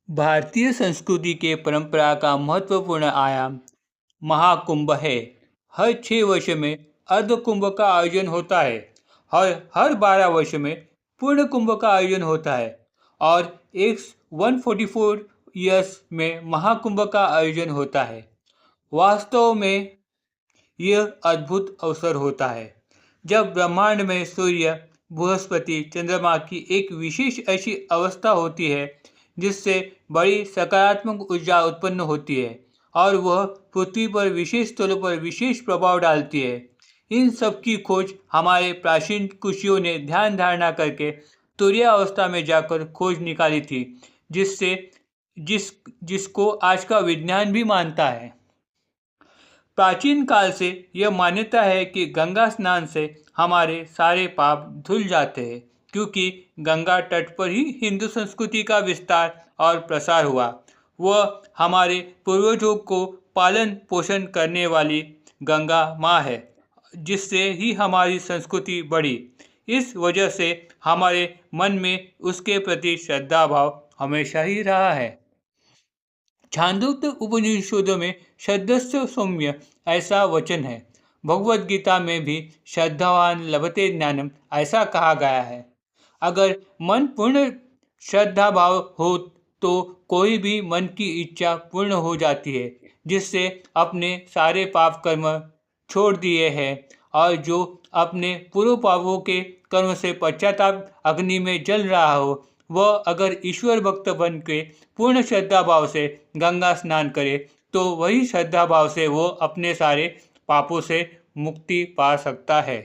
भारतीय संस्कृति के परंपरा का महत्वपूर्ण आयाम महाकुंभ है। हर 6 वर्ष में अर्ध कुंभ का आयोजन होता है और हर 12 वर्ष में पूर्ण कुंभ का आयोजन होता है और एक 144 ईयर्स में महाकुंभ का आयोजन होता है। वास्तव में यह अद्भुत अवसर होता है जब ब्रह्मांड में सूर्य, बृहस्पति, चंद्रमा की एक विशेष ऐसी अवस्था होती है जिससे बड़ी सकारात्मक ऊर्जा उत्पन्न होती है और वह पृथ्वी पर विशेष स्थलों पर विशेष प्रभाव डालती है। इन सब की खोज हमारे प्राचीन ऋषियों ने ध्यान धारणा करके तुरीयावस्था में जाकर खोज निकाली थी, जिसको आज का विज्ञान भी मानता है। प्राचीन काल से यह मान्यता है कि गंगा स्नान से हमारे सारे पाप धुल जाते हैं, क्योंकि गंगा तट पर ही हिंदू संस्कृति का विस्तार और प्रसार हुआ। वह हमारे पूर्वजों को पालन पोषण करने वाली गंगा माँ है, जिससे ही हमारी संस्कृति बढ़ी। इस वजह से हमारे मन में उसके प्रति श्रद्धा भाव हमेशा ही रहा है। छांदोग्य उपनिषदों में श्रद्धस्य सौम्य ऐसा वचन है। भगवद गीता में भी श्रद्धावान लभते ज्ञानम ऐसा कहा गया है। अगर मन पूर्ण श्रद्धा भाव हो तो कोई भी मन की इच्छा पूर्ण हो जाती है, जिससे अपने सारे पाप कर्म छोड़ दिए हैं और जो अपने पूर्व पापों के कर्म से पश्चाताप अग्नि में जल रहा हो, वह अगर ईश्वर भक्त बन के पूर्ण श्रद्धा भाव से गंगा स्नान करे तो वही श्रद्धा भाव से वो अपने सारे पापों से मुक्ति पा सकता है।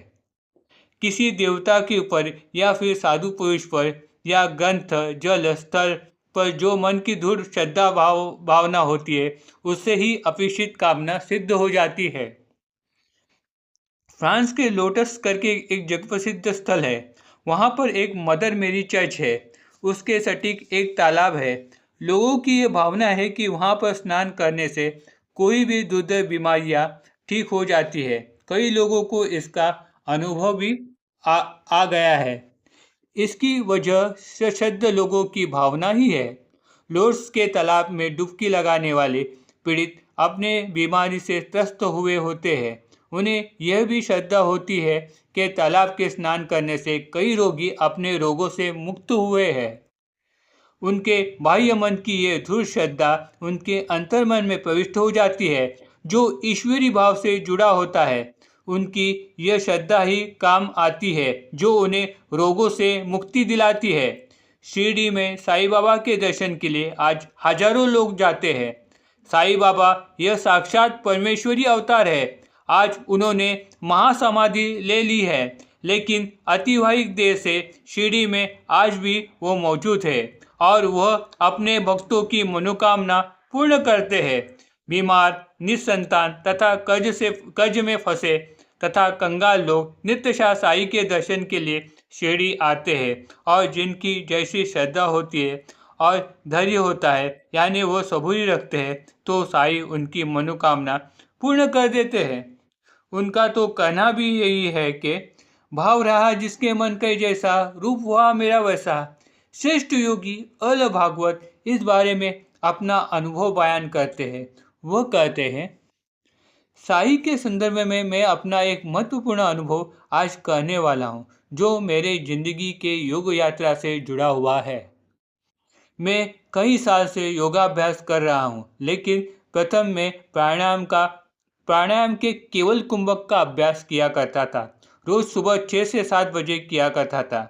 किसी देवता के ऊपर या फिर साधु पुरुष पर या ग्रंथ, जल, स्थल पर जो मन की दृढ़ श्रद्धा भावना होती है, उससे ही अपेक्षित कामना सिद्ध हो जाती है। फ्रांस के लोटस करके एक जग प्रसिद्ध स्थल है। वहाँ पर एक मदर मेरी चर्च है। उसके सटीक एक तालाब है। लोगों की ये भावना है कि वहाँ पर स्नान करने से कोई भी दुर्धर बीमारियाँ ठीक हो जाती है। कई लोगों को इसका अनुभव भी आ गया है। इसकी वजह सशक्त लोगों की भावना ही है। लोर्ड्स के तालाब में डुबकी लगाने वाले पीड़ित अपने बीमारी से त्रस्त हुए होते हैं। उन्हें यह भी श्रद्धा होती है कि तालाब के स्नान करने से कई रोगी अपने रोगों से मुक्त हुए हैं। उनके बाह्य मन की ये दृढ़ श्रद्धा उनके अंतर्मन में प्रविष्ट हो जाती है, जो ईश्वरी भाव से जुड़ा होता है। उनकी यह श्रद्धा ही काम आती है, जो उन्हें रोगों से मुक्ति दिलाती है। शिरडी में साईं बाबा के दर्शन के लिए आज हजारों लोग जाते हैं। साईं बाबा यह साक्षात परमेश्वरी अवतार है। आज उन्होंने महासमाधि ले ली है, लेकिन अतिवाहिक देर से शिरडी में आज भी वो मौजूद है और वह अपने भक्तों की मनोकामना पूर्ण करते हैं। बीमार, निसंतान तथा कर्ज में फंसे तथा कंगाल लोग नित्यशा साईं के दर्शन के लिए शिरडी आते हैं और जिनकी जैसी श्रद्धा होती है और धैर्य होता है, यानी वो सबूरी रखते हैं, तो साईं उनकी मनोकामना पूर्ण कर देते हैं। उनका तो कहना भी यही है कि भाव रहा जिसके मन के जैसा, रूप हुआ मेरा वैसा। श्रेष्ठ योगी अल भागवत इस बारे में अपना अनुभव बयान करते हैं। वह कहते हैं, साईं के संदर्भ में मैं अपना एक महत्वपूर्ण अनुभव आज कहने वाला हूँ, जो मेरे जिंदगी के योग यात्रा से जुड़ा हुआ है। मैं कई साल से योगाभ्यास कर रहा हूँ, लेकिन प्रथम मैं प्राणायाम के केवल कुंभक का अभ्यास किया करता था। रोज सुबह 6 से 7 बजे किया करता था।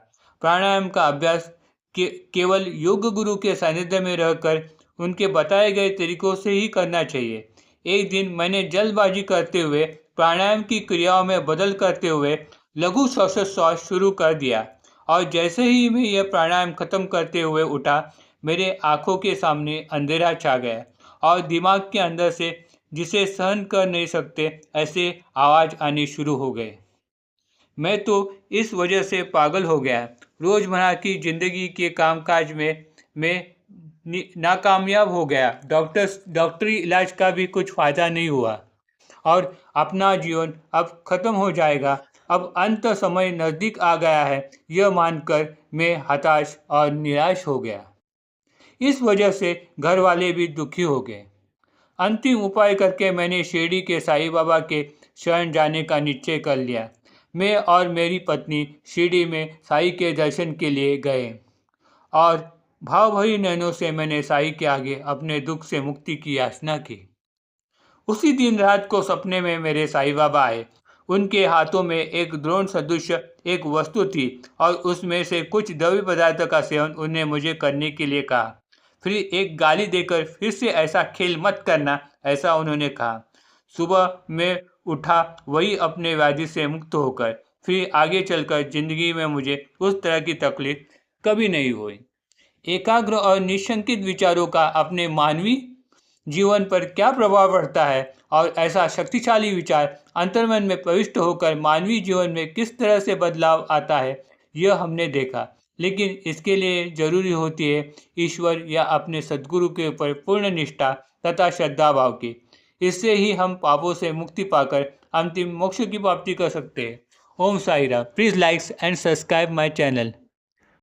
प्राणायाम का अभ्यास केवल योग गुरु के सानिध्य में रहकर उनके बताए गए तरीकों से ही करना चाहिए। एक दिन मैंने जल्दबाजी करते हुए प्राणायाम की क्रियाओं में बदल करते हुए लघु श्वासोच्छ्वास शुरू कर दिया और जैसे ही मैं यह प्राणायाम खत्म करते हुए उठा, मेरे आंखों के सामने अंधेरा छा गया और दिमाग के अंदर से जिसे सहन कर नहीं सकते ऐसे आवाज़ आनी शुरू हो गए। मैं तो इस वजह से पागल हो गया। रोज़मर्रा की ज़िंदगी के कामकाज में मैं नाकामयाब हो गया। डॉक्टरी इलाज का भी कुछ फ़ायदा नहीं हुआ और अपना जीवन अब ख़त्म हो जाएगा। अब अंत समय नज़दीक आ गया है, यह मानकर मैं हताश और निराश हो गया। इस वजह से घर वाले भी दुखी हो गए। अंतिम उपाय करके मैंने शिरडी के साईं बाबा के शरण जाने का निश्चय कर लिया। मैं और मेरी पत्नी शिरडी में साईं के दर्शन के लिए गए और भाव भरी नैनों से मैंने साईं के आगे अपने दुख से मुक्ति की याचना की। उसी दिन रात को सपने में मेरे साईं बाबा आए। उनके हाथों में एक द्रोण सदृश एक वस्तु थी और उसमें से कुछ द्रव्य पदार्थ का सेवन उन्हें मुझे करने के लिए कहा। फिर एक गाली देकर फिर से ऐसा खेल मत करना, ऐसा उन्होंने कहा। सुबह मैं उठा वही अपने व्याधि से मुक्त होकर। फिर आगे चलकर जिंदगी में मुझे उस तरह की तकलीफ कभी नहीं हुई। एकाग्र और निशंकित विचारों का अपने मानवीय जीवन पर क्या प्रभाव पड़ता है और ऐसा शक्तिशाली विचार अंतर्मन में प्रविष्ट होकर मानवीय जीवन में किस तरह से बदलाव आता है, यह हमने देखा। लेकिन इसके लिए जरूरी होती है ईश्वर या अपने सद्गुरु के ऊपर पूर्ण निष्ठा तथा श्रद्धा भाव की। इससे ही हम पापों से मुक्ति पाकर अंतिम मोक्ष की प्राप्ति कर सकते हैं। Om Sai Ram. Please like and subscribe my channel.